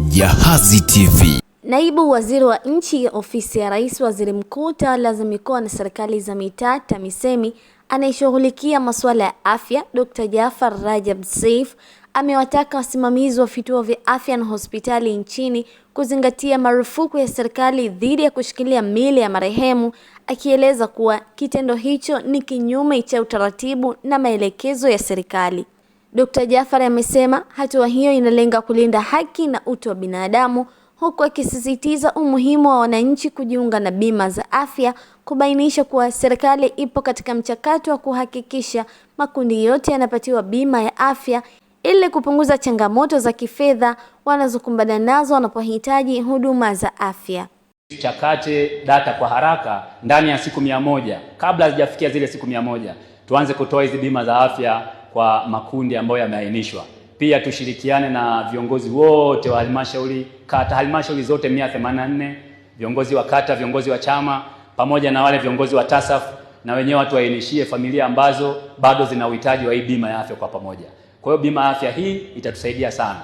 Jahazi TV. Naibu Waziri wa Nchi, Ofisi ya Rais, Waziri Mkuu, Tawala za Mikoa na Serikali za Mitaa, TAMISEMI, anayeshughulikia masuala ya afya, Dr. Jafar Rajab Seif, amewataka wasimamizi wa vituo vya afya na hospitali nchini kuzingatia marufuku ya serikali dhidi ya kushikilia miili ya marehemu, akieleza kuwa kitendo hicho ni kinyume cha utaratibu na maelekezo ya serikali. Dr. Jafar amesema hatua hiyo inalenga kulinda haki na utu wa binadamu, huku akisisitiza umuhimu wa wananchi kujiunga na bima za afya, kubainisha kuwa serikali ipo katika mchakato wa kuhakikisha makundi yote yanapatiwa bima ya afya ili kupunguza changamoto za kifedha wanazokumbana nazo wanapohitaji huduma za afya. Tuchakate data kwa haraka ndani ya siku 100 kabla hazijafikia zile siku 100. Tuanze kutoa hizi bima za afya kwa makundi ambayo yameainishwa. Pia tushirikiane na viongozi wote wa halmashauri kata, halmashauri zote 184, viongozi wa kata, viongozi wa chama, pamoja na wale viongozi wa TASAF, na wenyewe watu wainishie familia ambazo bado zina uhitaji wa hii bima ya afya kwa pamoja. Kwa hiyo bima ya afya hii itatusaidia sana.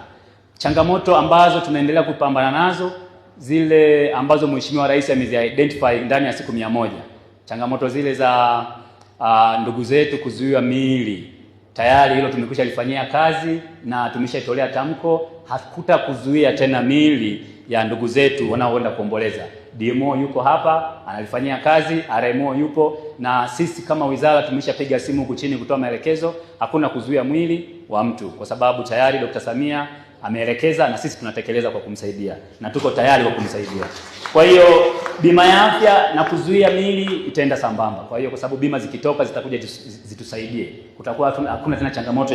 Changamoto ambazo tunaendelea kupambana nazo, zile ambazo Mheshimiwa Rais amezi-identify ndani ya siku 100. Changamoto zile za ndugu zetu kuzuia miili, tayari hilo tumekwisha lifanyia kazi na tumeshaitolea tamko, hakuta kuzuia tena miili ya ndugu zetu wanaoenda kuomboleza. DMO yuko hapa analifanyia kazi, RMO yupo, na sisi kama wizara tumeshapiga simu huku chini kutoa maelekezo, hakuna kuzuia mwili wa mtu, kwa sababu tayari Dr. Samia ameelekeza na sisi tunatekeleza kwa kumsaidia na tuko tayari kwa kumsaidia. Kwa hiyo bima ya afya na kuzuia miili itaenda sambamba. Kwa hiyo kwa sababu bima zikitoka zitakuja zitusaidie. Kutakuwa hakuna tena changamoto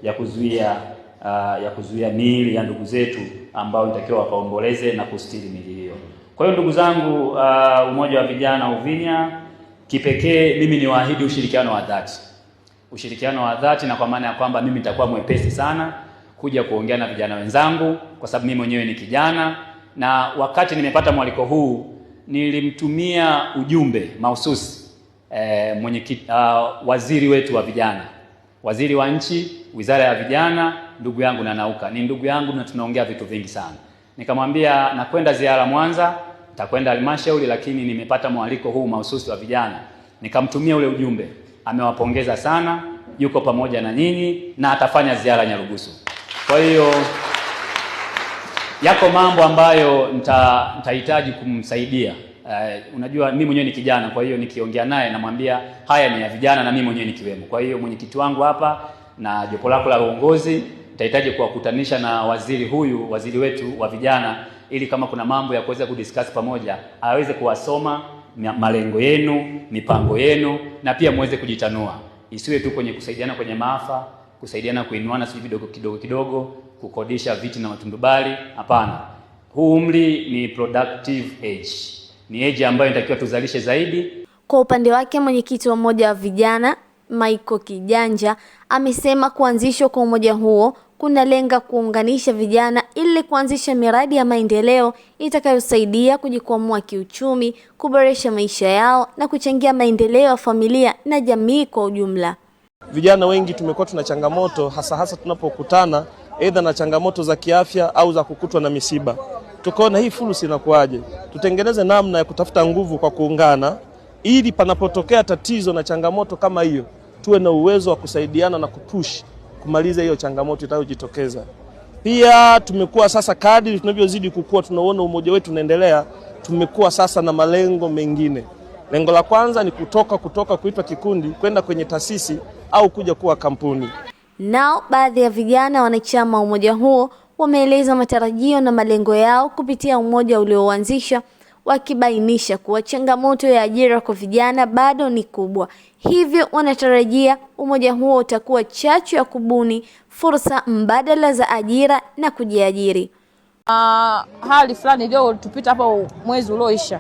ya kuzuia miili ya ndugu zetu ambao inatakiwa wakaomboleze na kustiri miili hiyo. Kwa hiyo ndugu zangu, Umoja wa Vijana Uvinya, kipekee mimi niwaahidi ushirikiano wa dhati. Ushirikiano wa dhati, na kwa maana ya kwamba mimi nitakuwa mwepesi sana kuja kuongea na vijana wenzangu, kwa sababu mimi mwenyewe ni kijana, na wakati nimepata mwaliko huu nilimtumia ujumbe mahususi waziri wetu wa vijana, waziri wa nchi, wizara ya vijana, ndugu yangu na Nauka. Ni ndugu yangu na tunaongea vitu vingi sana. Nikamwambia nakwenda ziara Mwanza, nitakwenda halmashauri, lakini nimepata mwaliko huu mahususi wa vijana. Nikamtumia ule ujumbe. Amewapongeza sana, yuko pamoja na nyinyi na atafanya ziara Nyarugusu. Kwa hiyo yako mambo ambayo nitahitaji kumsaidia. Unajua mimi mwenyewe ni kijana, kwa hiyo nikiongea naye namwambia haya ni ya vijana na mimi mwenyewe nikiwemo. Kwa hiyo mwenyekiti wangu hapa na jopo lako la uongozi nitahitaji kuwakutanisha na waziri wetu wa vijana, ili kama kuna mambo ya kuweza kudiscuss pamoja aweze kuwasoma malengo yenu, mipango yenu, na pia muweze kujitanua. Isiwe tu kwenye kusaidiana kwenye maafa, kusaidiana kuinuana sisi kidogo, kukodisha viti na matundubali. Hapana. Huu umri ni productive age. Ni age ambayo inatakiwa tuzalishe zaidi. Kwa upande wake, mwenyekiti wa Umoja wa Vijana Michael Kijanja amesema kuanzishwa kwa umoja huo kunalenga kuunganisha vijana ili kuanzisha miradi ya maendeleo itakayosaidia kujikwamua kiuchumi, kuboresha maisha yao na kuchangia maendeleo ya familia na jamii kwa ujumla. Vijana wengi tumekuwa tuna changamoto hasa tunapokutana aidha na changamoto za kiafya au za kukutwa na misiba. Tukaona hii fursa inakuaje? Tutengeneze namna ya kutafuta nguvu kwa kuungana, ili panapotokea tatizo na changamoto kama hiyo tuwe na uwezo wa kusaidiana na kupush kumaliza hiyo changamoto itakayojitokeza. Pia tumekuwa sasa, kadri tunavyozidi kukua, tunaona umoja wetu unaendelea, tumekuwa sasa na malengo mengine. Lengo la kwanza ni kutoka kuitwa kikundi kwenda kwenye taasisi au kuja kuwa kampuni. Nao baadhi ya vijana wanachama wa umoja huo wameeleza matarajio na malengo yao kupitia umoja ulioanzisha, wakibainisha kuwa changamoto ya ajira kwa vijana bado ni kubwa. Hivyo wanatarajia umoja huo utakuwa chachu ya kubuni fursa mbadala za ajira na kujiajiri. Hali fulani leo tupita hapo mwezi ulioisha,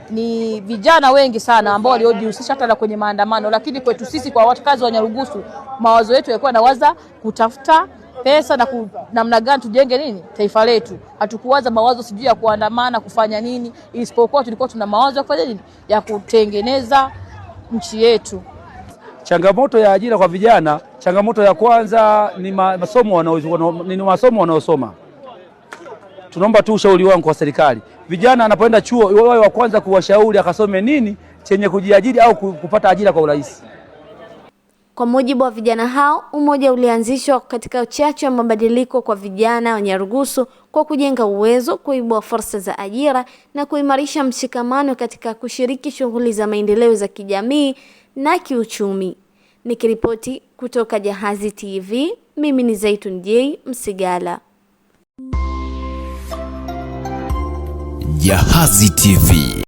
ni vijana wengi sana ambao waliojihusisha hata kwenye maandamano, lakini kwetu sisi kwa wakazi wa Nyarugusu mawazo yetu yalikuwa nawaza kutafuta pesa na namna gani tujenge taifa letu. Hatukuwaza mawazo sijui ya kuandamana kufanya nini, isipokuwa tulikuwa tuna mawazo ya kufanya ya kutengeneza nchi yetu. Changamoto ya ajira kwa vijana, changamoto ya kwanza ni masomo wanaosoma. tunaomba tu ushauri wangu kwa serikali, vijana anapoenda chuo wawe wa kwanza kuwashauri akasome nini chenye kujiajiri au kupata ajira kwa urahisi. Kwa mujibu wa vijana hao, umoja ulianzishwa katika uchache wa mabadiliko kwa vijana wa Nyarugusu kwa kujenga uwezo, kuibua fursa za ajira na kuimarisha mshikamano katika kushiriki shughuli za maendeleo za kijamii na kiuchumi. Nikiripoti kutoka Jahazi TV, mimi ni Zaitun J. Msigala. Jahazi TV.